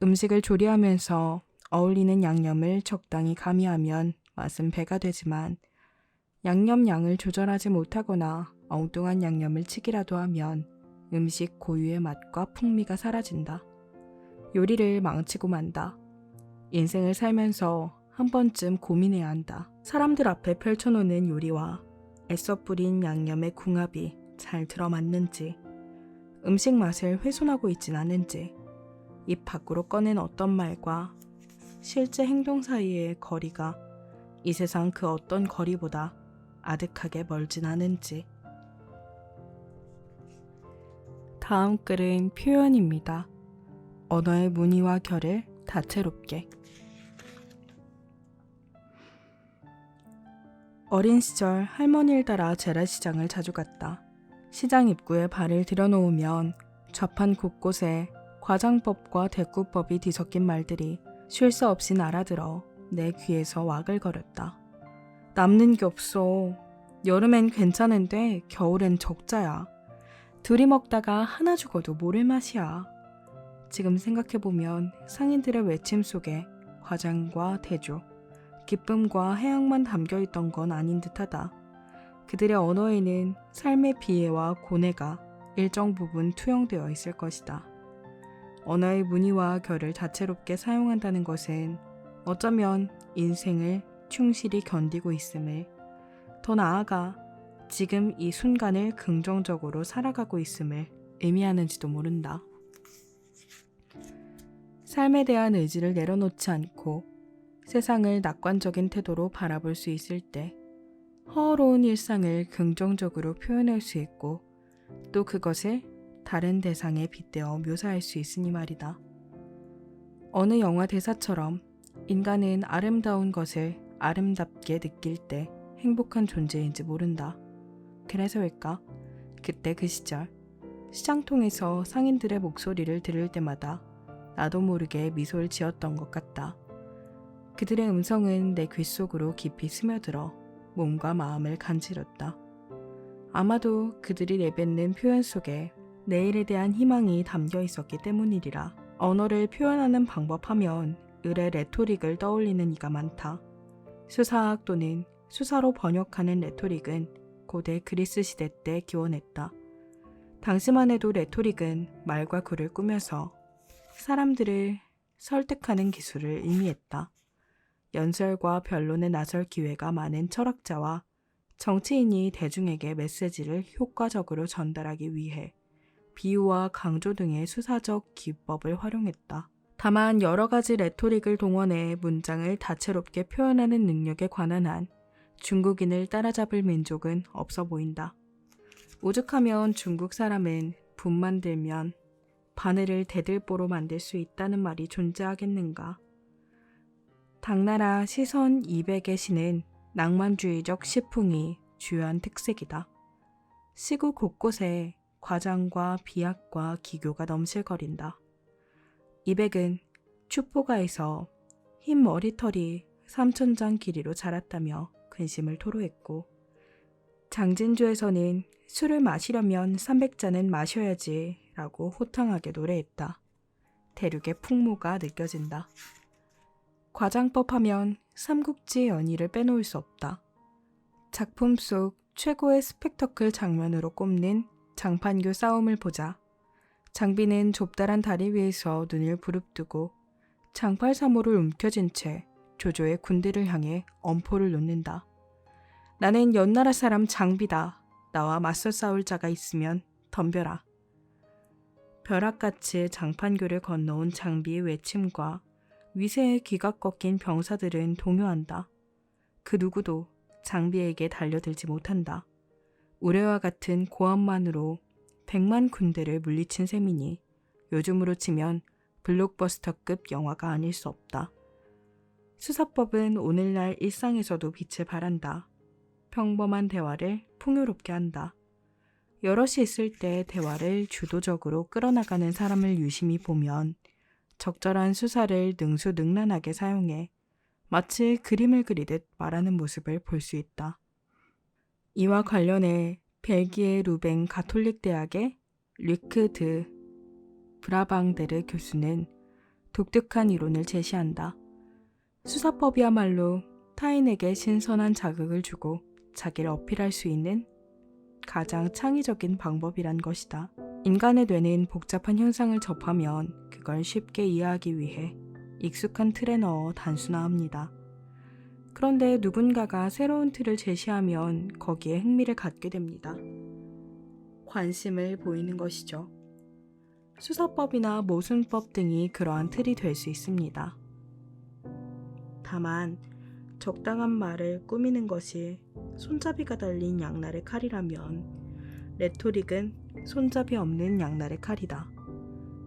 음식을 조리하면서 어울리는 양념을 적당히 가미하면 맛은 배가 되지만 양념 양을 조절하지 못하거나 엉뚱한 양념을 치기라도 하면 음식 고유의 맛과 풍미가 사라진다. 요리를 망치고 만다. 인생을 살면서 한 번쯤 고민해야 한다. 사람들 앞에 펼쳐놓는 요리와 애써 뿌린 양념의 궁합이 잘 들어맞는지, 음식 맛을 훼손하고 있진 않은지, 입 밖으로 꺼낸 어떤 말과 실제 행동 사이의 거리가 이 세상 그 어떤 거리보다 아득하게 멀진 않은지. 다음 글은 표현입니다. 언어의 무늬와 결을 다채롭게. 어린 시절 할머니를 따라 재래시장을 자주 갔다. 시장 입구에 발을 들여놓으면 좌판 곳곳에 과장법과 대꾸법이 뒤섞인 말들이 쉴 새 없이 날아들어 내 귀에서 와글거렸다. 남는 게 없어. 여름엔 괜찮은데 겨울엔 적자야. 둘이 먹다가 하나 죽어도 모를 맛이야. 지금 생각해보면 상인들의 외침 속에 과장과 대조, 기쁨과 해악만 담겨있던 건 아닌 듯하다. 그들의 언어에는 삶의 비애와 고뇌가 일정 부분 투영되어 있을 것이다. 언어의 무늬와 결을 다채롭게 사용한다는 것은 어쩌면 인생을 충실히 견디고 있음을, 더 나아가 지금 이 순간을 긍정적으로 살아가고 있음을 의미하는지도 모른다. 삶에 대한 의지를 내려놓지 않고 세상을 낙관적인 태도로 바라볼 수 있을 때 허허로운 일상을 긍정적으로 표현할 수 있고 또 그것을 다른 대상에 빗대어 묘사할 수 있으니 말이다. 어느 영화 대사처럼 인간은 아름다운 것을 아름답게 느낄 때 행복한 존재인지 모른다. 그래서일까? 그때 그 시절 시장통에서 상인들의 목소리를 들을 때마다 나도 모르게 미소를 지었던 것 같다. 그들의 음성은 내 귓속으로 깊이 스며들어 몸과 마음을 간지렀다. 아마도 그들이 내뱉는 표현 속에 내일에 대한 희망이 담겨 있었기 때문이리라. 언어를 표현하는 방법하면 을의 레토릭을 떠올리는 이가 많다. 수사학 또는 수사로 번역하는 레토릭은 고대 그리스 시대 때 기원했다. 당시만 해도 레토릭은 말과 글을 꾸며서 사람들을 설득하는 기술을 의미했다. 연설과 변론에 나설 기회가 많은 철학자와 정치인이 대중에게 메시지를 효과적으로 전달하기 위해 비유와 강조 등의 수사적 기법을 활용했다. 다만 여러 가지 레토릭을 동원해 문장을 다채롭게 표현하는 능력에 관한 한 중국인을 따라잡을 민족은 없어 보인다. 오죽하면 중국 사람은 분만 들면 바늘을 대들보로 만들 수 있다는 말이 존재하겠는가. 당나라 시선 200의 시는 낭만주의적 시풍이 주요한 특색이다. 시구 곳곳에 과장과 비약과 기교가 넘실거린다. 200은 추포가에서 흰 머리털이 3,000장 길이로 자랐다며 근심을 토로했고, 장진주에서는 술을 마시려면 300잔은 마셔야지 라고 호탕하게 노래했다. 대륙의 풍모가 느껴진다. 과장법 하면 삼국지 연의를 빼놓을 수 없다. 작품 속 최고의 스펙터클 장면으로 꼽는 장판교 싸움을 보자 장비는 좁다란 다리 위에서 눈을 부릅뜨고 장팔사모를 움켜쥔 채 조조의 군대를 향해 엄포를 놓는다. 나는 연나라 사람 장비다. 나와 맞서 싸울 자가 있으면 덤벼라. 벼락같이 장판교를 건너온 장비의 외침과 위세의 귀가 꺾인 병사들은 동요한다. 그 누구도 장비에게 달려들지 못한다. 우레와 같은 고함만으로 100만 군대를 물리친 셈이니 요즘으로 치면 블록버스터급 영화가 아닐 수 없다. 수사법은 오늘날 일상에서도 빛을 발한다. 평범한 대화를 풍요롭게 한다. 여럿이 있을 때 대화를 주도적으로 끌어나가는 사람을 유심히 보면 적절한 수사를 능수능란하게 사용해 마치 그림을 그리듯 말하는 모습을 볼 수 있다. 이와 관련해 벨기에 루뱅 가톨릭 대학의 류크 드 브라방데르 교수는 독특한 이론을 제시한다. 수사법이야말로 타인에게 신선한 자극을 주고 자기를 어필할 수 있는 가장 창의적인 방법이란 것이다. 인간의 뇌는 복잡한 현상을 접하면 그걸 쉽게 이해하기 위해 익숙한 틀에 넣어 단순화합니다. 그런데 누군가가 새로운 틀을 제시하면 거기에 흥미를 갖게 됩니다. 관심을 보이는 것이죠. 수사법이나 모순법 등이 그러한 틀이 될 수 있습니다. 다만 적당한 말을 꾸미는 것이 손잡이가 달린 양날의 칼이라면 레토릭은 손잡이 없는 양날의 칼이다.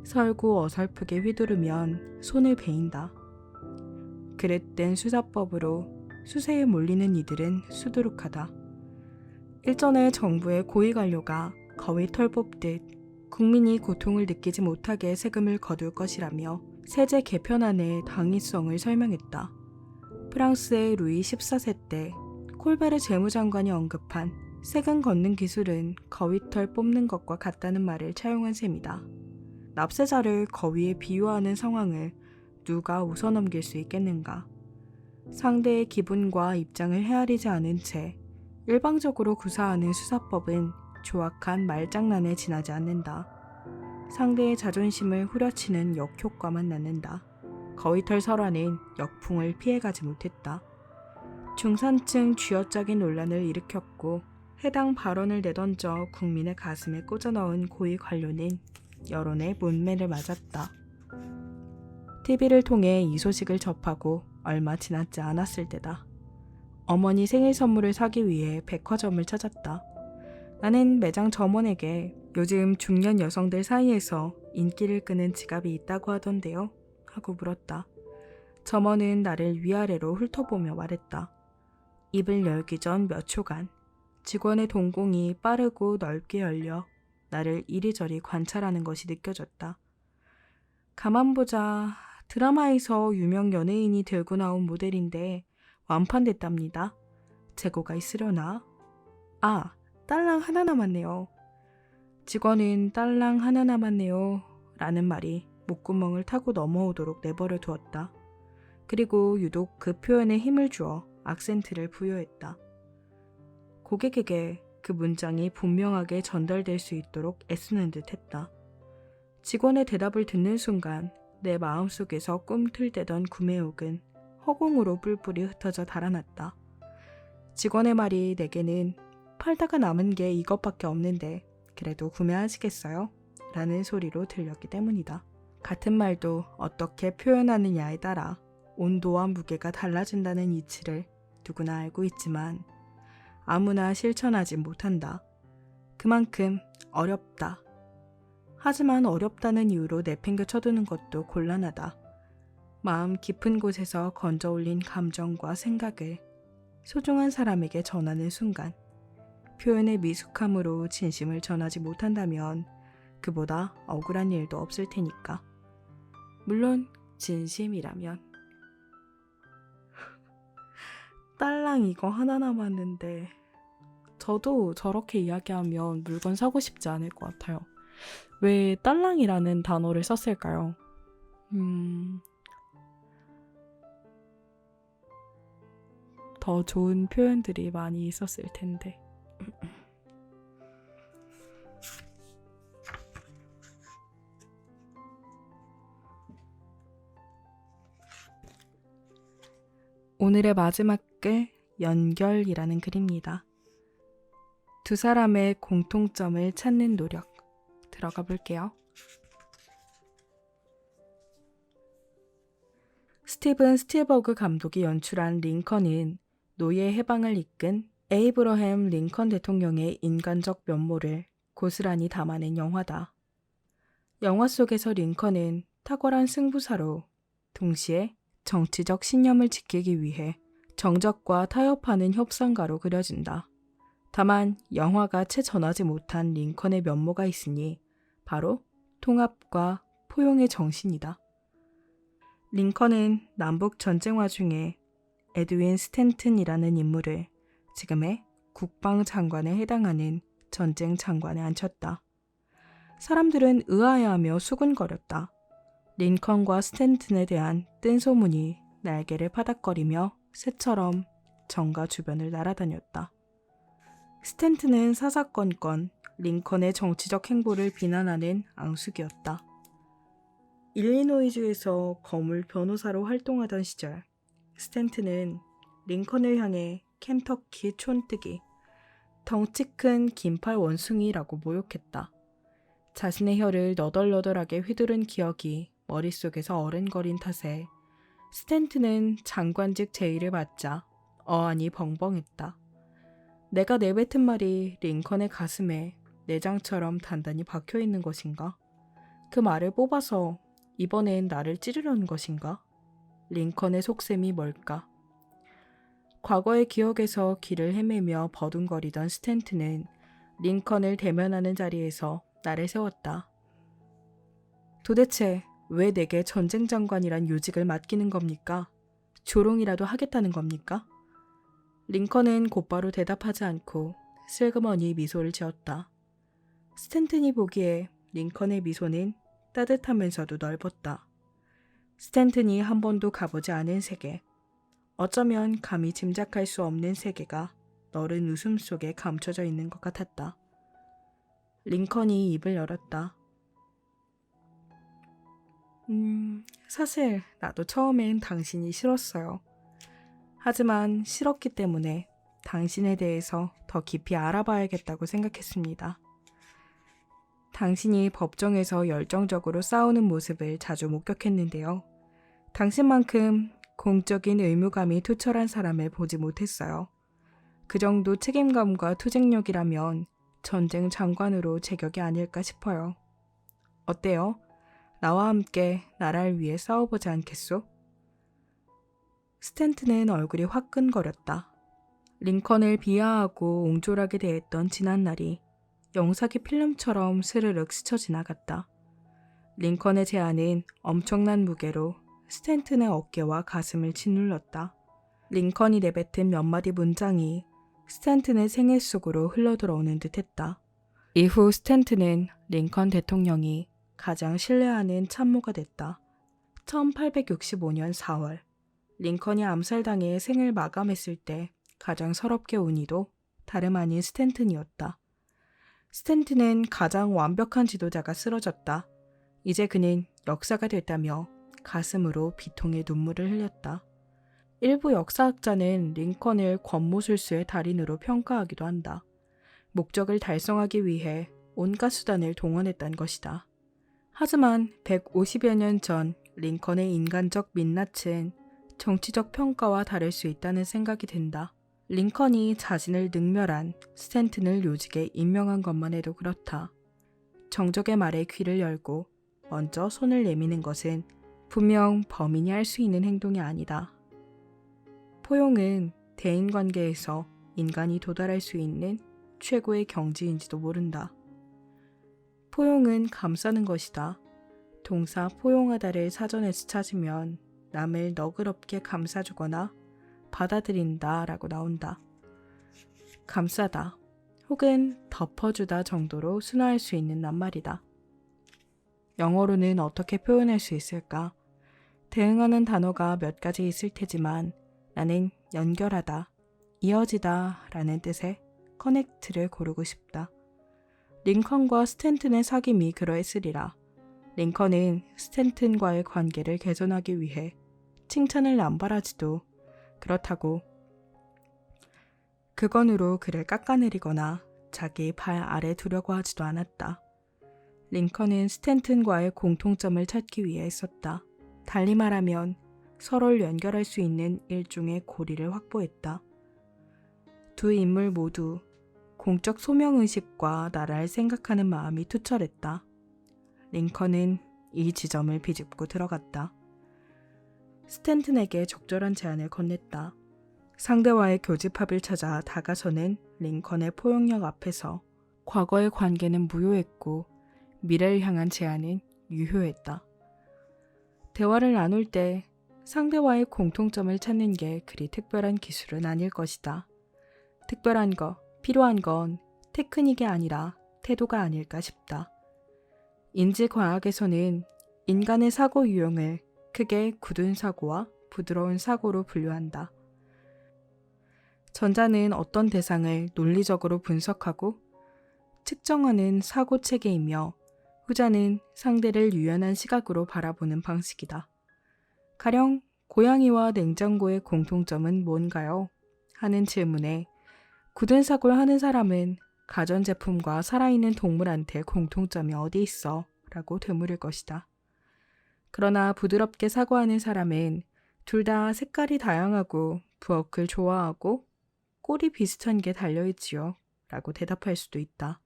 설고 어설프게 휘두르면 손을 베인다. 그릇된 수사법으로 수세에 몰리는 이들은 수두룩하다. 일전에 정부의 고위 관료가 거위 털 뽑듯 국민이 고통을 느끼지 못하게 세금을 거둘 것이라며 세제 개편안의 당위성을 설명했다. 프랑스의 루이 14세 때 콜베르 재무장관이 언급한 세금 걷는 기술은 거위털 뽑는 것과 같다는 말을 차용한 셈이다. 납세자를 거위에 비유하는 상황을 누가 웃어넘길 수 있겠는가? 상대의 기분과 입장을 헤아리지 않은 채 일방적으로 구사하는 수사법은 조악한 말장난에 지나지 않는다. 상대의 자존심을 후려치는 역효과만 낳는다. 거위털 설화는 역풍을 피해가지 못했다. 중산층 쥐어짜기 논란을 일으켰고 해당 발언을 내던져 국민의 가슴에 꽂아넣은 고위 관료는 여론의 문매를 맞았다. TV를 통해 이 소식을 접하고 얼마 지나지 않았을 때다. 어머니 생일 선물을 사기 위해 백화점을 찾았다. 나는 매장 점원에게 요즘 중년 여성들 사이에서 인기를 끄는 지갑이 있다고 하던데요? 하고 물었다. 점원은 나를 위아래로 훑어보며 말했다. 입을 열기 전 몇 초간 직원의 동공이 빠르고 넓게 열려 나를 이리저리 관찰하는 것이 느껴졌다. 가만 보자. 드라마에서 유명 연예인이 들고 나온 모델인데 완판됐답니다. 재고가 있으려나? 아, 딸랑 하나 남았네요. 직원은 딸랑 하나 남았네요. 라는 말이 목구멍을 타고 넘어오도록 내버려 두었다. 그리고 유독 그 표현에 힘을 주어 악센트를 부여했다. 고객에게 그 문장이 분명하게 전달될 수 있도록 애쓰는 듯 했다. 직원의 대답을 듣는 순간 내 마음속에서 꿈틀대던 구매욕은 허공으로 뿔뿔이 흩어져 달아났다. 직원의 말이 내게는 팔다가 남은 게 이것밖에 없는데 그래도 구매하시겠어요? 라는 소리로 들렸기 때문이다. 같은 말도 어떻게 표현하느냐에 따라 온도와 무게가 달라진다는 이치를 누구나 알고 있지만 아무나 실천하지 못한다. 그만큼 어렵다. 하지만 어렵다는 이유로 내팽겨 쳐두는 것도 곤란하다. 마음 깊은 곳에서 건져 올린 감정과 생각을 소중한 사람에게 전하는 순간 표현의 미숙함으로 진심을 전하지 못한다면 그보다 억울한 일도 없을 테니까. 물론 진심이라면. 딸랑 이거 하나 남았는데 저도 저렇게 이야기하면 물건 사고 싶지 않을 것 같아요. 왜 딸랑이라는 단어를 썼을까요? 더 좋은 표현들이 많이 있었을 텐데. 오늘의 마지막 글, 연결이라는 글입니다. 두 사람의 공통점을 찾는 노력. 들어가 볼게요. 스티븐 스필버그 감독이 연출한 링컨은 노예 해방을 이끈 에이브러햄 링컨 대통령의 인간적 면모를 고스란히 담아낸 영화다. 영화 속에서 링컨은 탁월한 승부사로 동시에 정치적 신념을 지키기 위해 정적과 타협하는 협상가로 그려진다. 다만 영화가 채 전하지 못한 링컨의 면모가 있으니 바로 통합과 포용의 정신이다. 링컨은 남북 전쟁 와중에 에드윈 스탠튼이라는 인물을 지금의 국방장관에 해당하는 전쟁 장관에 앉혔다. 사람들은 의아해하며 수군거렸다. 링컨과 스탠튼에 대한 뜬소문이 날개를 파닥거리며 새처럼 정가 주변을 날아다녔다. 스탠튼은 사사건건 링컨의 정치적 행보를 비난하는 앙숙이었다. 일리노이주에서 거물 변호사로 활동하던 시절 스탠튼은 링컨을 향해 켄터키 촌뜨기, 덩치 큰 긴팔 원숭이라고 모욕했다. 자신의 혀를 너덜너덜하게 휘두른 기억이 머릿속에서 어른거린 탓에 스탠튼은 장관직 제의를 받자 어안이 벙벙했다. 내가 내뱉은 말이 링컨의 가슴에 내장처럼 단단히 박혀있는 것인가? 그 말을 뽑아서 이번엔 나를 찌르려는 것인가? 링컨의 속셈이 뭘까? 과거의 기억에서 길을 헤매며 버둥거리던 스탠튼은 링컨을 대면하는 자리에서 나를 세웠다. 도대체 왜 내게 전쟁 장관이란 요직을 맡기는 겁니까? 조롱이라도 하겠다는 겁니까? 링컨은 곧바로 대답하지 않고 슬그머니 미소를 지었다. 스탠튼이 보기에 링컨의 미소는 따뜻하면서도 넓었다. 스탠튼이 한 번도 가보지 않은 세계, 어쩌면 감히 짐작할 수 없는 세계가 너른 웃음 속에 감춰져 있는 것 같았다. 링컨이 입을 열었다. 사실 나도 처음엔 당신이 싫었어요. 하지만 싫었기 때문에 당신에 대해서 더 깊이 알아봐야겠다고 생각했습니다. 당신이 법정에서 열정적으로 싸우는 모습을 자주 목격했는데요. 당신만큼 공적인 의무감이 투철한 사람을 보지 못했어요. 그 정도 책임감과 투쟁력이라면 전쟁 장관으로 제격이 아닐까 싶어요. 어때요? 나와 함께 나라를 위해 싸워보지 않겠소? 스탠튼은 얼굴이 화끈거렸다. 링컨을 비하하고 옹졸하게 대했던 지난날이 영상의 필름처럼 스르륵 스쳐 지나갔다. 링컨의 제안은 엄청난 무게로 스탠튼의 어깨와 가슴을 짓눌렀다. 링컨이 내뱉은 몇 마디 문장이 스탠튼의 생애 속으로 흘러들어오는 듯했다. 이후 스탠튼은 링컨 대통령이 가장 신뢰하는 참모가 됐다. 1865년 4월, 링컨이 암살당해 생을 마감했을 때 가장 서럽게 운 이도 다름 아닌 스탠튼이었다. 스탠튼은 가장 완벽한 지도자가 쓰러졌다. 이제 그는 역사가 됐다며 가슴으로 비통의 눈물을 흘렸다. 일부 역사학자는 링컨을 권모술수의 달인으로 평가하기도 한다. 목적을 달성하기 위해 온갖 수단을 동원했던 것이다. 하지만 150여 년 전 링컨의 인간적 민낯은 정치적 평가와 다를 수 있다는 생각이 든다. 링컨이 자신을 능멸한 스탠튼을 요직에 임명한 것만 해도 그렇다. 정적의 말에 귀를 열고 먼저 손을 내미는 것은 분명 범인이 할 수 있는 행동이 아니다. 포용은 대인관계에서 인간이 도달할 수 있는 최고의 경지인지도 모른다. 포용은 감싸는 것이다. 동사 포용하다를 사전에서 찾으면 남을 너그럽게 감싸주거나 받아들인다 라고 나온다. 감싸다 혹은 덮어주다 정도로 순화할 수 있는 낱말이다. 영어로는 어떻게 표현할 수 있을까? 대응하는 단어가 몇 가지 있을 테지만 나는 연결하다, 이어지다 라는 뜻의 커넥트를 고르고 싶다. 링컨과 스탠튼의 사귐이 그러했으리라. 링컨은 스탠튼과의 관계를 개선하기 위해 칭찬을 남발하지도 그렇다고 그건으로 그를 깎아내리거나 자기 발 아래 두려고 하지도 않았다. 링컨은 스탠튼과의 공통점을 찾기 위해 했었다. 달리 말하면 서로를 연결할 수 있는 일종의 고리를 확보했다. 두 인물 모두 공적 소명의식과 나라를 생각하는 마음이 투철했다. 링컨은 이 지점을 비집고 들어갔다. 스탠튼에게 적절한 제안을 건넸다. 상대와의 교집합을 찾아 다가서는 링컨의 포용력 앞에서 과거의 관계는 무효했고 미래를 향한 제안은 유효했다. 대화를 나눌 때 상대와의 공통점을 찾는 게 그리 특별한 기술은 아닐 것이다. 특별한 거, 필요한 건 테크닉이 아니라 태도가 아닐까 싶다. 인지과학에서는 인간의 사고 유형을 크게 굳은 사고와 부드러운 사고로 분류한다. 전자는 어떤 대상을 논리적으로 분석하고 측정하는 사고 체계이며 후자는 상대를 유연한 시각으로 바라보는 방식이다. 가령 고양이와 냉장고의 공통점은 뭔가요? 하는 질문에 굳은 사고를 하는 사람은 가전제품과 살아있는 동물한테 공통점이 어디 있어? 라고 되물을 것이다. 그러나 부드럽게 사고하는 사람은 둘 다 색깔이 다양하고 부엌을 좋아하고 꼴이 비슷한 게 달려있지요. 라고 대답할 수도 있다.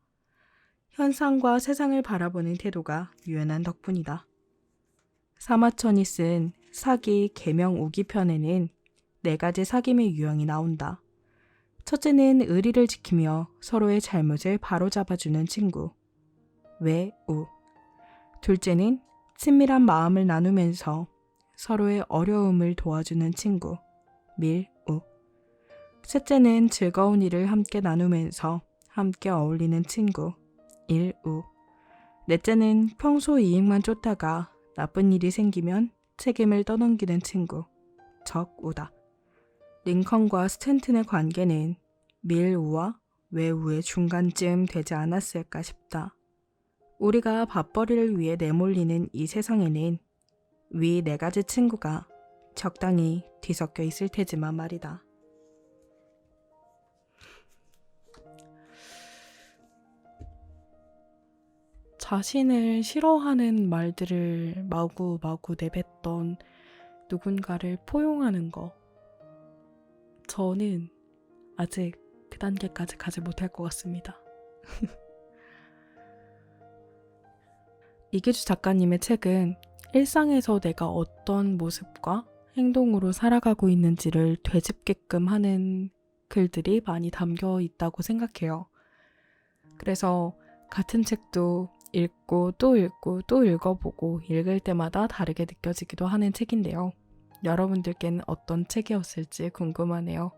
현상과 세상을 바라보는 태도가 유연한 덕분이다. 사마천이 쓴 사기 계명 우기편에는 4가지 사귐의 유형이 나온다. 첫째는 의리를 지키며 서로의 잘못을 바로잡아주는 친구. 외우. 둘째는 친밀한 마음을 나누면서 서로의 어려움을 도와주는 친구, 밀우. 셋째는 즐거운 일을 함께 나누면서 함께 어울리는 친구, 일우. 넷째는 평소 이익만 쫓다가 나쁜 일이 생기면 책임을 떠넘기는 친구, 적우다. 링컨과 스탠튼의 관계는 밀우와 외우의 중간쯤 되지 않았을까 싶다. 우리가 밥벌이를 위해 내몰리는 이 세상에는 위 4가지 친구가 적당히 뒤섞여 있을 테지만 말이다. 자신을 싫어하는 말들을 마구마구 내뱉던 누군가를 포용하는 거. 저는 아직 그 단계까지 가지 못할 것 같습니다. 이계주 작가님의 책은 일상에서 내가 어떤 모습과 행동으로 살아가고 있는지를 되짚게끔 하는 글들이 많이 담겨 있다고 생각해요. 그래서 같은 책도 읽고 또 읽고 또 읽어보고 읽을 때마다 다르게 느껴지기도 하는 책인데요. 여러분들께는 어떤 책이었을지 궁금하네요.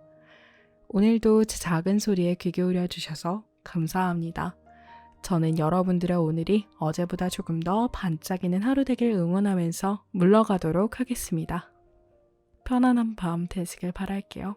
오늘도 제 작은 소리에 귀 기울여 주셔서 감사합니다. 저는 여러분들의 오늘이 어제보다 조금 더 반짝이는 하루 되길 응원하면서 물러가도록 하겠습니다. 편안한 밤 되시길 바랄게요.